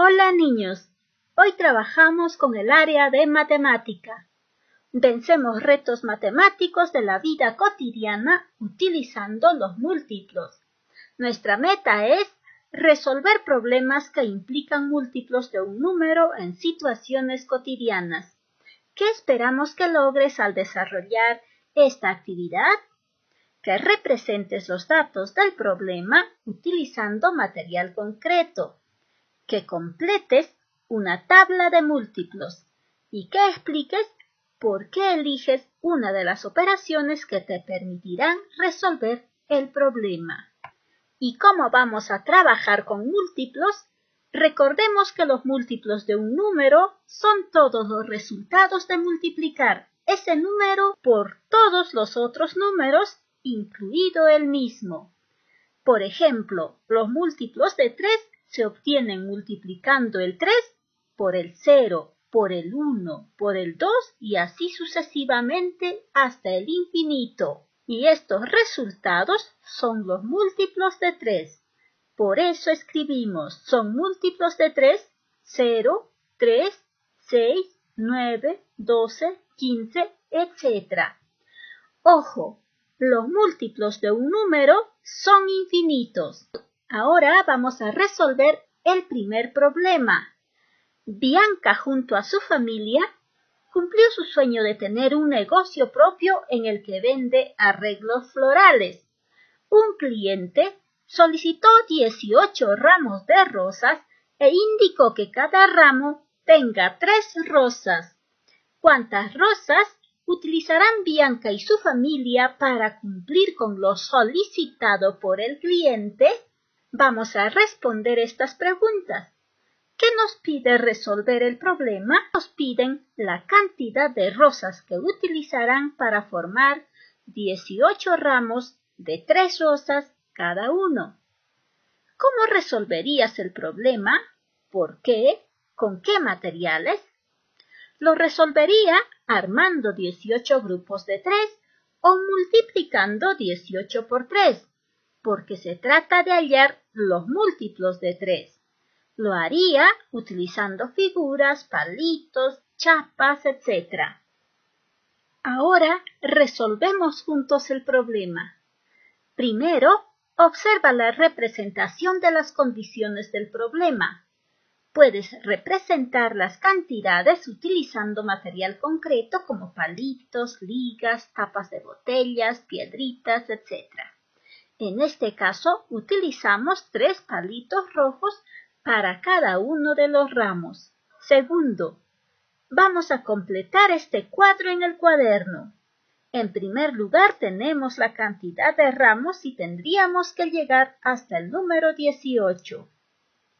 Hola niños, hoy trabajamos con el área de matemática. Vencemos retos matemáticos de la vida cotidiana utilizando los múltiplos. Nuestra meta es resolver problemas que implican múltiplos de un número en situaciones cotidianas. ¿Qué esperamos que logres al desarrollar esta actividad? Que representes los datos del problema utilizando material concreto. Que completes una tabla de múltiplos y que expliques por qué eliges una de las operaciones que te permitirán resolver el problema. ¿Y cómo vamos a trabajar con múltiplos? Recordemos que los múltiplos de un número son todos los resultados de multiplicar ese número por todos los otros números, incluido el mismo. Por ejemplo, los múltiplos de 3 se obtienen multiplicando el 3 por el 0, por el 1, por el 2 y así sucesivamente hasta el infinito. Y estos resultados son los múltiplos de 3. Por eso escribimos, son múltiplos de 3, 0, 3, 6, 9, 12, 15, etc. Ojo, los múltiplos de un número son infinitos. Ahora vamos a resolver el primer problema. Bianca junto a su familia cumplió su sueño de tener un negocio propio en el que vende arreglos florales. Un cliente solicitó 18 ramos de rosas e indicó que cada ramo tenga 3 rosas. ¿Cuántas rosas utilizarán Bianca y su familia para cumplir con lo solicitado por el cliente? Vamos a responder estas preguntas. ¿Qué nos pide resolver el problema? Nos piden la cantidad de rosas que utilizarán para formar 18 ramos de 3 rosas cada uno. ¿Cómo resolverías el problema? ¿Por qué? ¿Con qué materiales? Lo resolvería armando 18 grupos de 3 o multiplicando 18 por 3, porque se trata de hallar los múltiplos de 3. Lo haría utilizando figuras, palitos, chapas, etc. Ahora resolvemos juntos el problema. Primero, observa la representación de las condiciones del problema. Puedes representar las cantidades utilizando material concreto como palitos, ligas, tapas de botellas, piedritas, etc. En este caso, utilizamos 3 palitos rojos para cada uno de los ramos. Segundo, vamos a completar este cuadro en el cuaderno. En primer lugar, tenemos la cantidad de ramos y tendríamos que llegar hasta el número 18.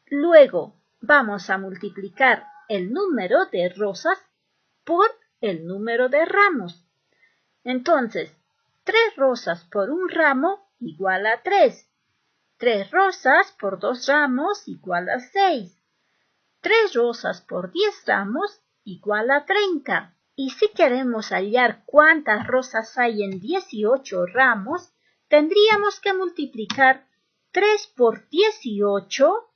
Luego, vamos a multiplicar el número de rosas por el número de ramos. Entonces, 3 rosas por un ramo igual a 3. 3 rosas por 2 ramos igual a 6. 3 rosas por 10 ramos igual a 30. Y si queremos hallar cuántas rosas hay en 18 ramos, tendríamos que multiplicar 3 por 18.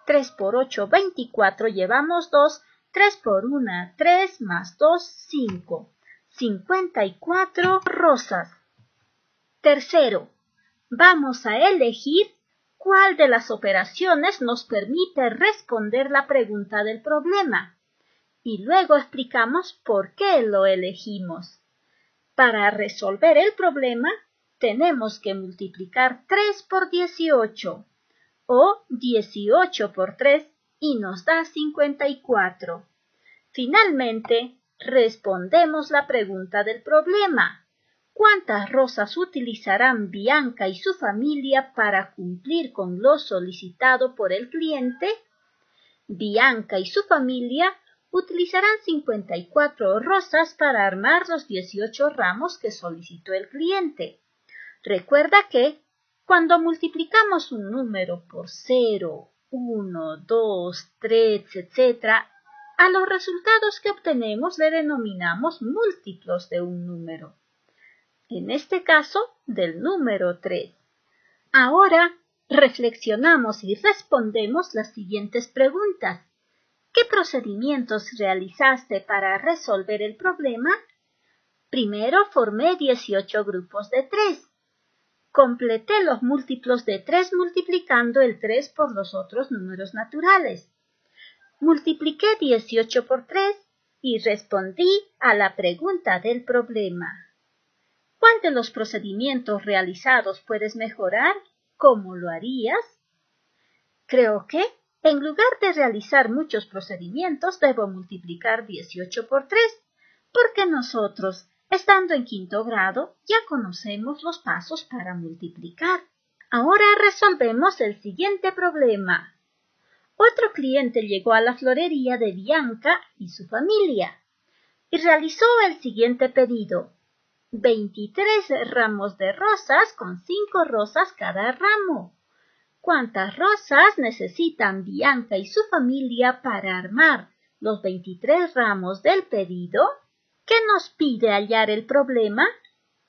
3 por 8, 24, llevamos 2, 3 por 1, 3, más 2, 5. 54 rosas. Tercero, vamos a elegir cuál de las operaciones nos permite responder la pregunta del problema. Y luego explicamos por qué lo elegimos. Para resolver el problema, tenemos que multiplicar 3 por 18. O 18 por 3 y nos da 54. Finalmente, respondemos la pregunta del problema. ¿Cuántas rosas utilizarán Bianca y su familia para cumplir con lo solicitado por el cliente? Bianca y su familia utilizarán 54 rosas para armar los 18 ramos que solicitó el cliente. Recuerda que cuando multiplicamos un número por 0, 1, 2, 3, etc., a los resultados que obtenemos le denominamos múltiplos de un número. En este caso, del número 3. Ahora, Reflexionamos y respondemos las siguientes preguntas. ¿Qué procedimientos realizaste para resolver el problema? Primero formé 18 grupos de 3. Completé los múltiplos de 3 multiplicando el 3 por los otros números naturales. Multipliqué 18 por 3 y respondí a la pregunta del problema. ¿Cuál de los procedimientos realizados puedes mejorar? ¿Cómo lo harías? Creo que, en lugar de realizar muchos procedimientos, debo multiplicar 18 por 3, porque nosotros, estando en quinto grado, ya conocemos los pasos para multiplicar. Ahora resolvemos el siguiente problema. Otro cliente llegó a la florería de Bianca y su familia y realizó el siguiente pedido. 23 ramos de rosas con 5 rosas cada ramo. ¿Cuántas rosas necesitan Bianca y su familia para armar los 23 ramos del pedido? ¿Qué nos pide hallar el problema?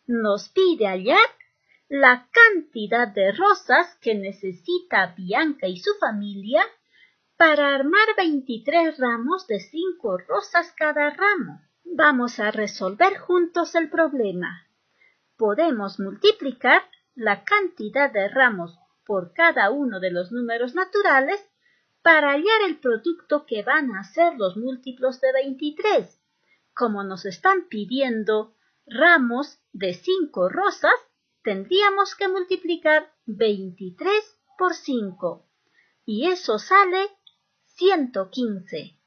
Nos pide hallar la cantidad de rosas que necesita Bianca y su familia para armar 23 ramos de 5 rosas cada ramo. Vamos a resolver juntos el problema. Podemos multiplicar la cantidad de ramos por cada uno de los números naturales para hallar el producto que van a ser los múltiplos de 23. Como nos están pidiendo ramos de 5 rosas, tendríamos que multiplicar 23 por 5. Y eso sale 115.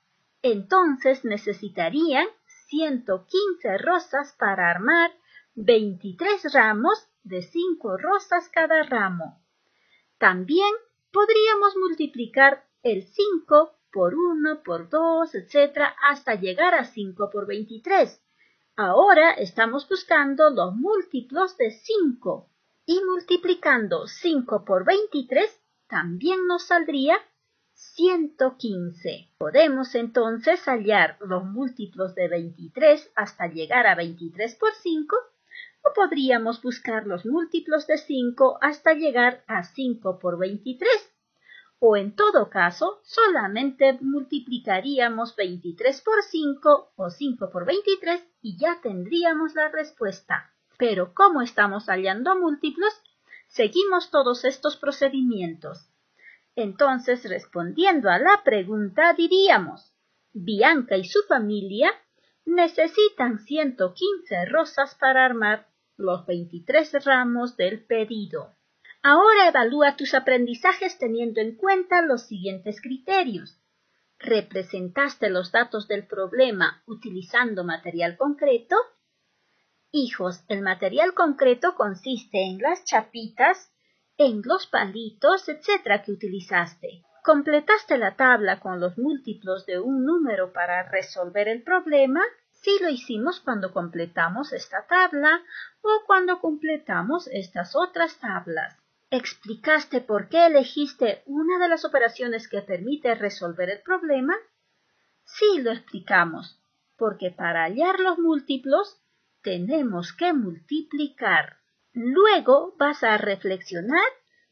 Entonces necesitarían 115 rosas para armar 23 ramos de 5 rosas cada ramo. También podríamos multiplicar el 5 por 1, por 2, etc. hasta llegar a 5 por 23. Ahora estamos buscando los múltiplos de 5. Y multiplicando 5 por 23 también nos saldría 115. Podemos entonces hallar los múltiplos de 23 hasta llegar a 23 por 5, o podríamos buscar los múltiplos de 5 hasta llegar a 5 por 23. O en todo caso, solamente multiplicaríamos 23 por 5 o 5 por 23 y ya tendríamos la respuesta. Pero como estamos hallando múltiplos, seguimos todos estos procedimientos. Entonces, respondiendo a la pregunta, diríamos, Bianca y su familia necesitan 115 rosas para armar los 23 ramos del pedido. Ahora evalúa tus aprendizajes teniendo en cuenta los siguientes criterios. ¿Representaste los datos del problema utilizando material concreto? Hijos, el material concreto consiste en las chapitas, en los palitos, etc. que utilizaste. ¿Completaste la tabla con los múltiplos de un número para resolver el problema? Sí lo hicimos cuando completamos esta tabla o cuando completamos estas otras tablas. ¿Explicaste por qué elegiste una de las operaciones que permite resolver el problema? Sí lo explicamos, porque para hallar los múltiplos tenemos que multiplicar. Luego vas a reflexionar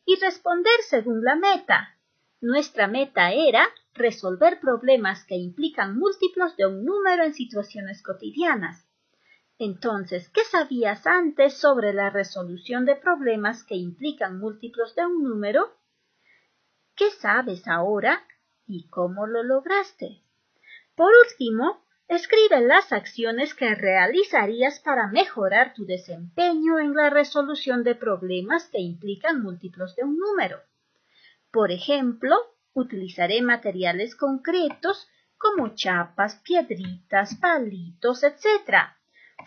y responder según la meta. Nuestra meta era resolver problemas que implican múltiplos de un número en situaciones cotidianas. Entonces, ¿qué sabías antes sobre la resolución de problemas que implican múltiplos de un número? ¿Qué sabes ahora y cómo lo lograste? Por último, escribe las acciones que realizarías para mejorar tu desempeño en la resolución de problemas que implican múltiplos de un número. Por ejemplo, utilizaré materiales concretos como chapas, piedritas, palitos, etc.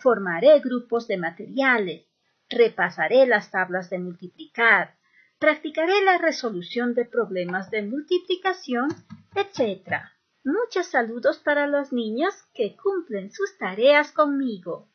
Formaré grupos de materiales, repasaré las tablas de multiplicar, practicaré la resolución de problemas de multiplicación, etc. Muchos saludos para los niños que cumplen sus tareas conmigo.